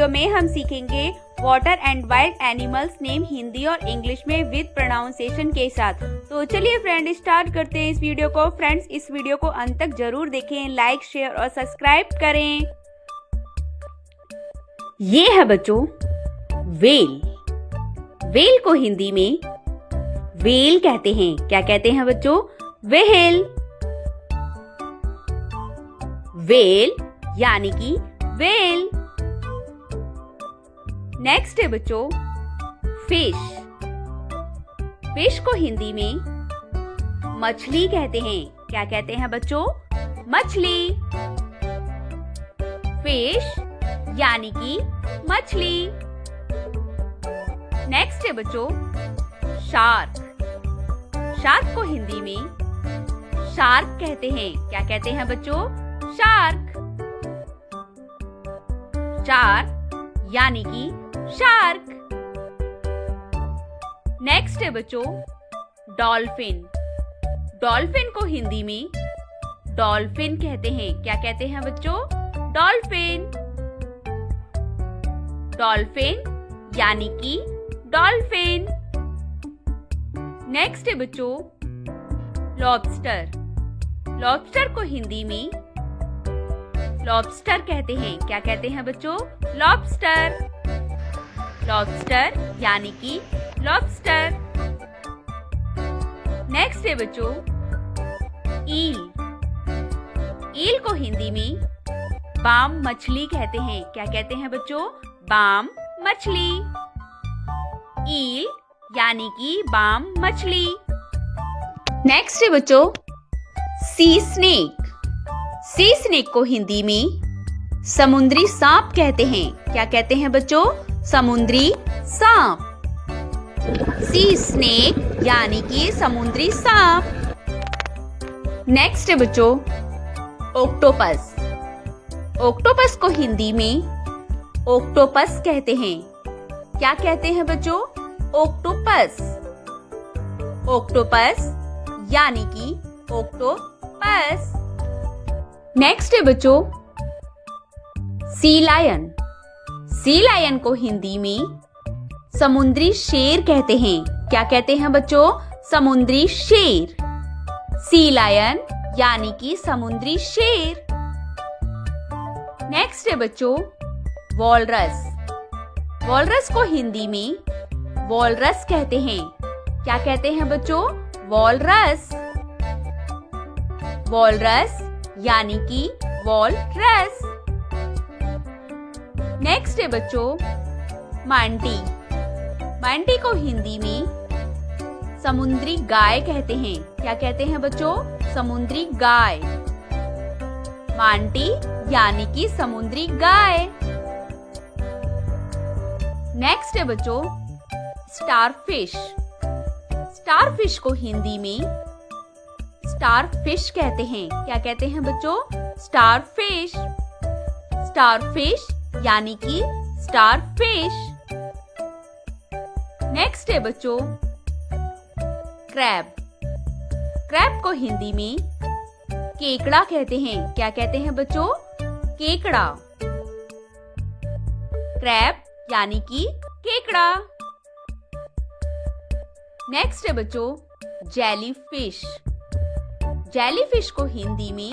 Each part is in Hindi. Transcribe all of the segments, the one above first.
वीडियो में हम सीखेंगे water and wild animals name Hindi और इंग्लिश में विद प्रोनाउंसिएशन के साथ। तो चलिए फ्रेंड स्टार्ट करते हैं इस वीडियो को। फ्रेंड्स इस वीडियो को अंत तक जरूर देखें, लाइक शेयर और सब्सक्राइब करें। ये है बच्चों वेल। वेल को हिंदी में वेल कहते हैं। क्या कहते हैं बच्चों? व्हेल। वेल यानी कि वेल। नेक्स्ट है बच्चों फिश। फिश को हिंदी में मछली कहते हैं। क्या कहते हैं बच्चों? मछली। फिश यानी कि मछली। नेक्स्ट है बच्चों शार्क। शार्क को हिंदी में शार्क कहते हैं। क्या कहते हैं बच्चों? शार्क। शार्क यानी कि शार्क। नेक्स्ट है बच्चों डॉल्फिन। डॉल्फिन को हिंदी में डॉल्फिन कहते हैं। क्या कहते हैं बच्चों? डॉल्फिन। डॉल्फिन यानी कि डॉल्फिन। नेक्स्ट है बच्चों लॉबस्टर। लॉबस्टर को हिंदी में लॉबस्टर कहते हैं। क्या कहते हैं बच्चों? लॉबस्टर। लॉबस्टर यानी कि लॉबस्टर। नेक्स्ट है बच्चों ईल। ईल को हिंदी में बाम मछली कहते हैं। क्या कहते हैं बच्चों? बाम मछली। ईल यानी कि बाम मछली। नेक्स्ट है बच्चों सी स्नेक। सी स्नेक को हिंदी में समुद्री सांप कहते हैं। क्या कहते हैं बच्चों? समुद्री सांप। सी स्नेक यानी कि समुद्री सांप। नेक्स्ट है बच्चों ऑक्टोपस। ऑक्टोपस को हिंदी में ऑक्टोपस कहते हैं। क्या कहते हैं बच्चों? ऑक्टोपस। ऑक्टोपस यानी कि ऑक्टोपस। नेक्स्ट है बच्चों सी लायन। सी लायन को हिंदी में समुद्री शेर कहते हैं। क्या कहते हैं बच्चों? समुद्री शेर। सी लायन यानी कि समुद्री शेर। नेक्स्ट है बच्चों वॉलरस। वॉलरस को हिंदी में वॉलरस कहते हैं। क्या कहते हैं बच्चों? वॉलरस। वॉलरस यानी कि वॉलरस। नेक्स्ट है बच्चों मांटी। मांटी को हिंदी में समुद्री गाय कहते हैं। क्या कहते हैं बच्चों? समुद्री गाय। मांटी यानी कि समुद्री गाय। नेक्स्ट है बच्चों स्टारफिश। स्टारफिश को हिंदी में स्टारफिश कहते हैं। क्या कहते हैं बच्चों? स्टारफिश। स्टारफिश यानी कि स्टारफिश। नेक्स्ट है बच्चों क्रैब। क्रैब को हिंदी में केकड़ा कहते हैं। क्या कहते हैं बच्चों? केकड़ा। क्रैब यानी कि केकड़ा। नेक्स्ट है बच्चों जेलीफिश। जेलीफिश को हिंदी में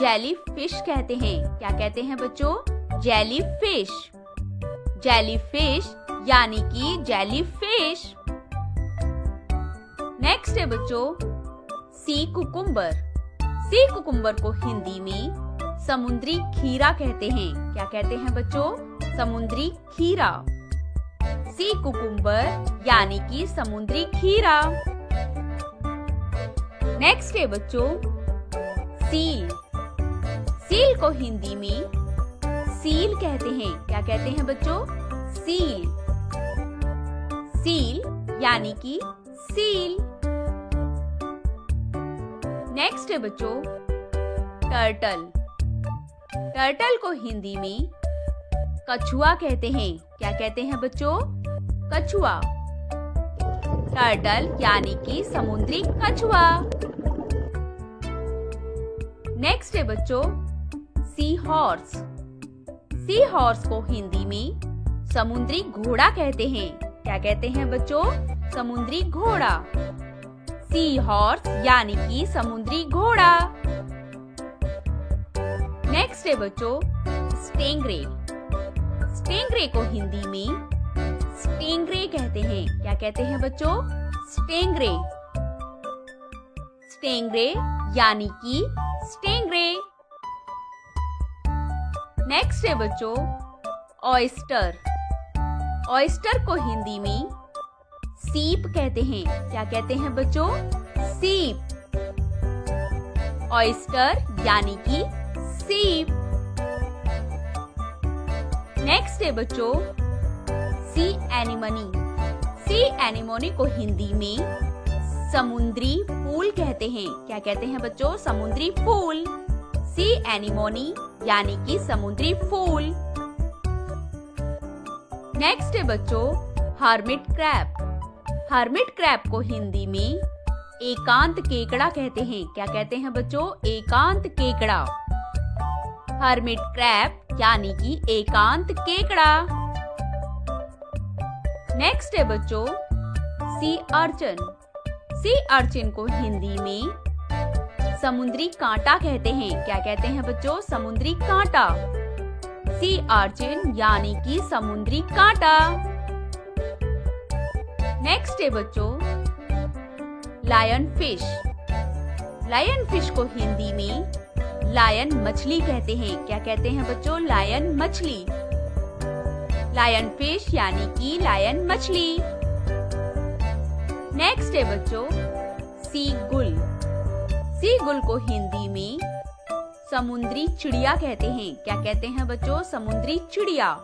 जेलीफिश कहते हैं। क्या कहते हैं बच्चों? जेलीफिश। जेलीफिश यानी कि जेलीफिश। नेक्स्ट है बच्चों सी कुकुम्बर। सी कुकुम्बर को हिंदी में समुद्री खीरा कहते हैं। क्या कहते हैं बच्चों? समुद्री खीरा। सी कुकुम्बर यानी कि समुद्री खीरा। नेक्स्ट है बच्चों सील। सील को हिंदी में सील कहते हैं। क्या कहते हैं बच्चों? सील। सील यानी कि सील। नेक्स्ट है बच्चों टर्टल। टर्टल को हिंदी में कछुआ कहते हैं। क्या कहते हैं बच्चों? कछुआ। टर्टल यानी कि समुद्री कछुआ। नेक्स्ट है बच्चों सी हॉर्स। सी हॉर्स को हिंदी में समुद्री घोड़ा कहते हैं। क्या कहते हैं बच्चों? समुद्री घोड़ा। सी हॉर्स यानी कि समुद्री घोड़ा। नेक्स्ट है बच्चों स्टेंगरे। स्टेंगरे को हिंदी में स्टेंगरे कहते हैं। क्या कहते हैं बच्चों? स्टेंगरे। स्टेंगरे यानी कि स्टेंगरे। नेक्स्ट है बच्चों ऑयस्टर। ऑयस्टर को हिंदी में सीप कहते हैं। क्या कहते हैं बच्चों? सीप। ऑयस्टर यानी कि सीप। नेक्स्ट है बच्चों सी एनिमोनी। सी एनिमोनी को हिंदी में समुद्री फूल कहते हैं। क्या कहते हैं बच्चों? समुद्री फूल। सी एनिमोनी यानी कि समुद्री फूल। नेक्स्ट है बच्चों हर्मिट क्रैब। हर्मिट क्रैब को हिंदी में एकांत केकड़ा कहते हैं। क्या कहते हैं बच्चों? एकांत केकड़ा। हर्मिट क्रैब यानी कि एकांत केकड़ा। नेक्स्ट है बच्चों सी अर्चिन। सी अर्चिन को हिंदी में समुद्री कांटा कहते हैं। क्या कहते हैं बच्चों? समुद्री कांटा। सी अर्चिन यानी कि समुद्री कांटा। नेक्स्ट है बच्चों लायन फिश। लायन फिश को हिंदी में लायन मछली कहते हैं। क्या कहते हैं बच्चों? लायन मछली। लायन फिश यानी कि लायन मछली। नेक्स्ट है बच्चों सी गुल। सी गुल को हिंदी में समुद्री चिड़िया कहते हैं। क्या कहते हैं बच्चों? समुद्री चिड़िया।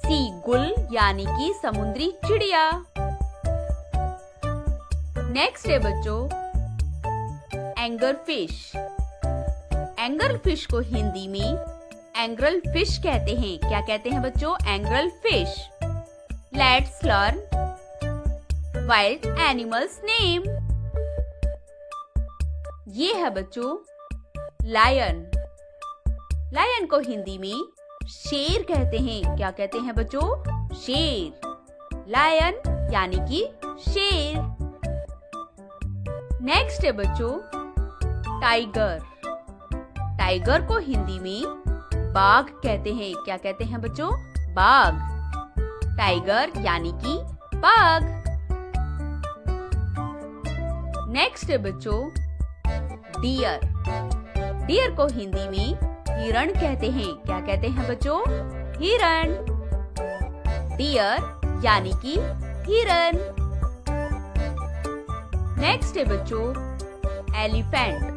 सी गुल यानी कि समुद्री चिड़िया। नेक्स्ट है बच्चों एंगर फिश। एंगर फिश को हिंदी में एंग्रल फिश कहते हैं। क्या कहते हैं बच्चों? Angler fish. Let's learn wild animals name. ये है बच्चों लायन। लायन को हिंदी में शेर कहते हैं। क्या कहते हैं बच्चों? शेर। लायन यानी कि शेर। नेक्स्ट है बच्चों टाइगर। टाइगर को हिंदी में बाघ कहते हैं। क्या कहते हैं बच्चों? बाघ। टाइगर यानी कि बाघ। नेक्स्ट है बच्चों डियर। डियर को हिंदी में हिरण कहते हैं। क्या कहते हैं बच्चों? हिरण। डियर यानी कि हिरण। नेक्स्ट है बच्चों एलिफेंट।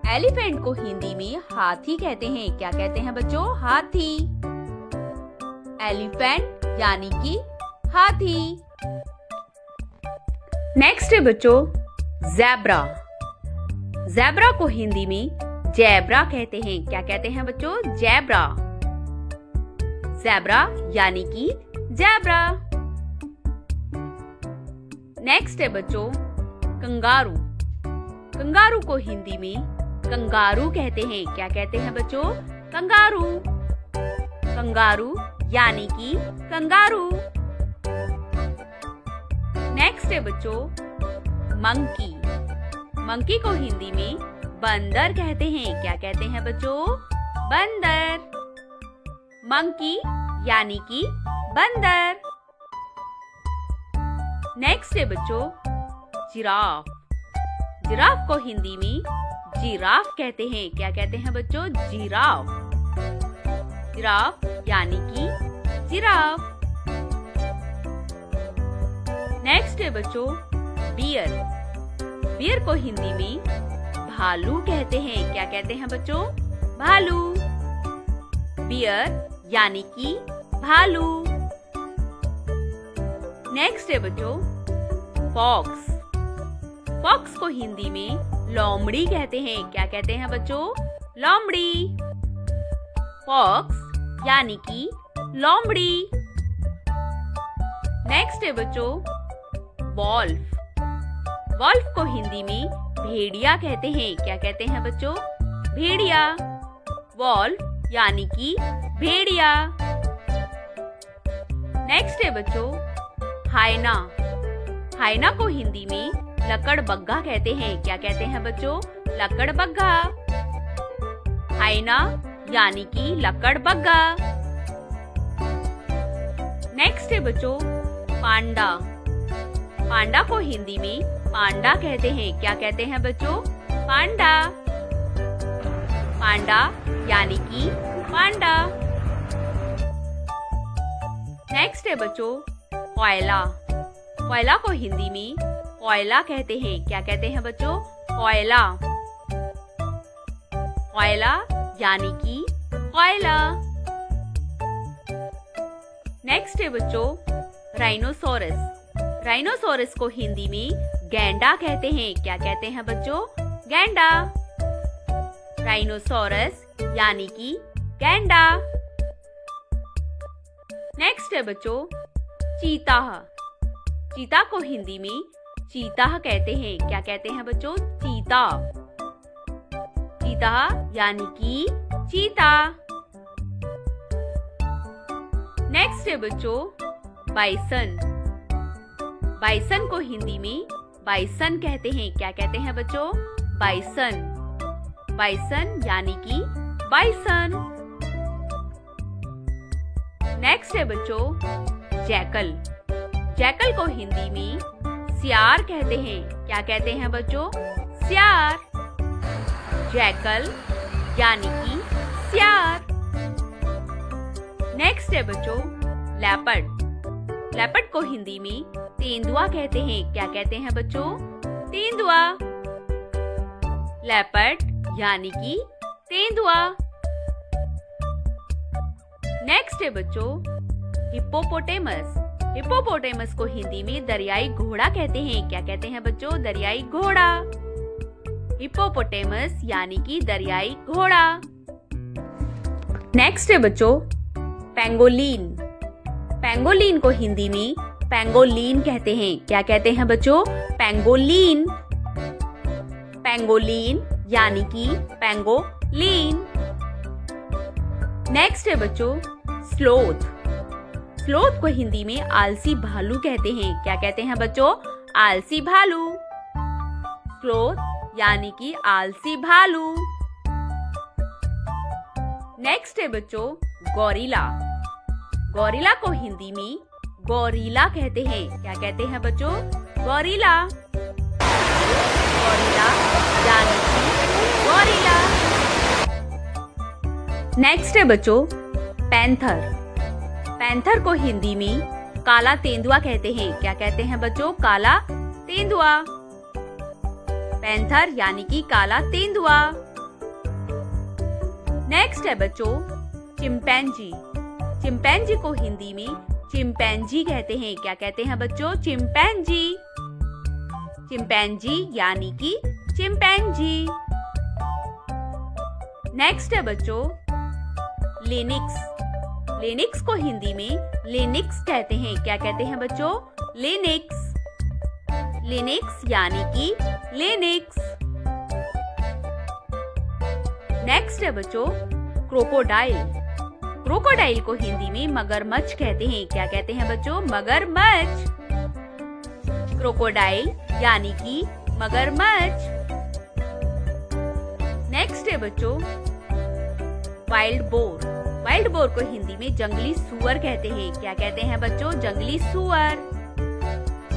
एलिफेंट को हिंदी में हाथी कहते हैं। क्या कहते हैं बच्चों? हाथी। एलिफेंट यानी कि हाथी। नेक्स्ट है बच्चों ज़ेब्रा। ज़ेब्रा को हिंदी में जैब्रा कहते हैं। क्या कहते हैं बच्चों? जैब्रा। ज़ेब्रा यानी कि जैब्रा। नेक्स्ट है बच्चों कंगारू। कंगारू को हिंदी में कंगारू कहते हैं। क्या कहते हैं बच्चों? कंगारू। कंगारू यानी कि कंगारू। नेक्स्ट है बच्चों मंकी। मंकी को हिंदी में बंदर कहते हैं। क्या कहते हैं बच्चों? बंदर। मंकी यानी कि बंदर। नेक्स्ट है बच्चों जिराफ। जिराफ को हिंदी में जिराफ कहते हैं। क्या कहते हैं बच्चों? जिराफ। जिराफ यानी कि जिराफ। नेक्स्ट है बच्चों बियर। बियर को हिंदी में भालू कहते हैं। क्या कहते हैं बच्चों? भालू। बियर यानी कि भालू। नेक्स्ट है बच्चों फॉक्स। फॉक्स को हिंदी में लोमड़ी कहते हैं। क्या कहते हैं बच्चों? लोमड़ी। फॉक्स यानी कि लोमड़ी। नेक्स्ट है बच्चों वॉल्फ। वॉल्फ को हिंदी में भेड़िया कहते हैं। क्या कहते हैं बच्चों? भेड़िया। वॉल्फ यानी कि भेड़िया। नेक्स्ट है बच्चों हाइना। हाइना को हिंदी में लकड़बग्गा कहते हैं। क्या कहते हैं बच्चों? लकड़बग्गा। हाइना यानी कि लकड़बग्गा। नेक्स्ट है बच्चों पांडा। पांडा को हिंदी में पांडा कहते हैं। क्या कहते हैं बच्चों? पांडा। पांडा यानी कि पांडा। नेक्स्ट है बच्चों कोयला। कोयला को हिंदी में कोयला कहते हैं। क्या कहते हैं बच्चों? कोयला। कोयला यानी कि कोयला। नेक्स्ट है बच्चों राइनोसोरस। राइनोसोरस को हिंदी में गैंडा कहते हैं। क्या कहते हैं बच्चों? गैंडा। राइनोसोरस यानी कि गैंडा। नेक्स्ट है बच्चों चीता। चीता को हिंदी में चीता कहते हैं। क्या कहते हैं बच्चों? चीता। चीता यानी कि चीता। नेक्स्ट है बच्चों बाइसन। बाइसन को हिंदी में बाइसन कहते हैं। क्या कहते हैं बच्चों? बाइसन। बाइसन यानी कि बाइसन। नेक्स्ट है बच्चों जैकल। जैकल को हिंदी में सियार कहते हैं। क्या कहते हैं बच्चों? सियार। जैकल यानी कि सियार। नेक्स्ट है बच्चों लेपर्ड। लेपर्ड को हिंदी में तेंदुआ कहते हैं। क्या कहते हैं बच्चों? तेंदुआ। लेपर्ड यानी कि तेंदुआ। नेक्स्ट है बच्चों हिप्पोपोटेमस। हिप्पोपोटेमस को हिंदी में दरियाई घोड़ा कहते हैं। क्या कहते हैं बच्चों? दरियाई घोड़ा। हिप्पोपोटेमस यानी कि दरियाई घोड़ा। नेक्स्ट है बच्चों पेंगोलिन। पेंगोलिन को हिंदी में पेंगोलिन कहते हैं। क्या कहते हैं बच्चों? पेंगोलिन। पेंगोलिन यानी कि पेंगोलिन। नेक्स्ट है बच्चों स्लोथ। स्लोथ को हिंदी में आलसी भालू कहते हैं। क्या कहते हैं बच्चों? आलसी भालू। स्लोथ यानी कि आलसी भालू। नेक्स्ट है बच्चों गोरिल्ला। गोरिल्ला को हिंदी में गोरिल्ला कहते हैं। क्या कहते हैं बच्चों? गोरिल्ला। गोरिल्ला यानी कि गोरिल्ला। नेक्स्ट है बच्चों पैंथर। पैंथर को हिंदी में काला तेंदुआ कहते हैं। क्या कहते हैं बच्चों? काला तेंदुआ। पैंथर यानी कि काला तेंदुआ। नेक्स्ट है बच्चों चिंपैंजी। चिंपैंजी को हिंदी में चिंपैंजी कहते हैं। क्या कहते हैं बच्चों? चिंपैंजी। चिंपैंजी यानी कि चिंपैंजी। नेक्स्ट है बच्चों लिनिक्स। लिनिक्स को हिंदी में लिनिक्स कहते हैं। क्या कहते हैं बच्चों? लिनिक्स। लिनिक्स यानी कि लिनिक्स। नेक्स्ट है बच्चों क्रोकोडाइल। क्रोकोडाइल को हिंदी में मगरमच्छ कहते हैं। क्या कहते हैं बच्चों? मगरमच्छ। क्रोकोडाइल यानी कि मगरमच्छ। नेक्स्ट है बच्चों वाइल्ड बोर। वाइल्ड बोर को हिंदी में जंगली सुअर कहते हैं। क्या कहते हैं बच्चों? जंगली सुअर।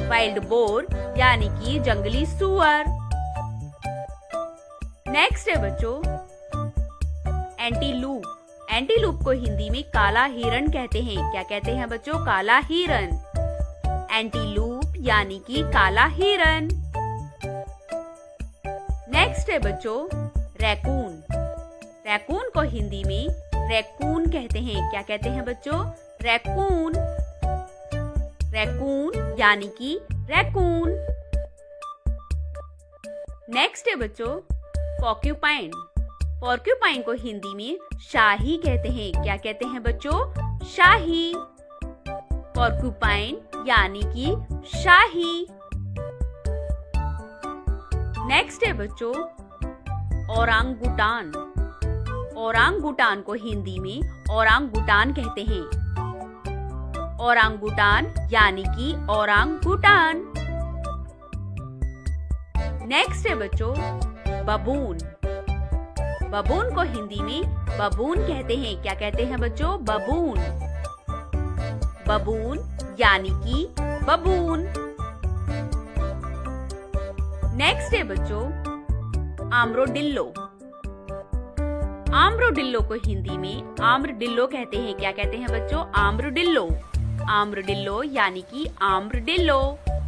वाइल्ड बोर यानी कि जंगली सुअर। नेक्स्ट है बच्चों एंटीलूप। एंटीलूप को हिंदी में काला हिरण कहते हैं। क्या कहते हैं बच्चों? काला हिरण। एंटीलूप यानी कि काला हिरण। नेक्स्ट है बच्चों रैकून। रैकून को हिंदी में रैकून कहते हैं। क्या कहते हैं बच्चों? रैकून। रैकून यानी कि रैकून। नेक्स्ट है बच्चों पॉर्क्यूपाइन। पॉर्क्यूपाइन को हिंदी में शाही कहते हैं। क्या कहते हैं बच्चों? शाही। पॉर्क्यूपाइन यानी कि शाही। नेक्स्ट है बच्चों ओरांगुटान। ओरांगुटान को हिंदी में ओरांगुटान कहते हैं। ओरांगुटान यानी कि ओरांगुटान। नेक्स्ट है बच्चों बबून। बबून को हिंदी में बबून कहते हैं। क्या कहते हैं बच्चों? बबून। बबून यानी कि बबून। नेक्स्ट है बच्चों आम्रोडिल्लो। आम्रोडिल्लो को हिंदी में आम्रडिल्लो कहते हैं। क्या कहते हैं बच्चों? आम्रडिल्लो। आम्रडिल्लो यानी कि आम्रडिल्लो।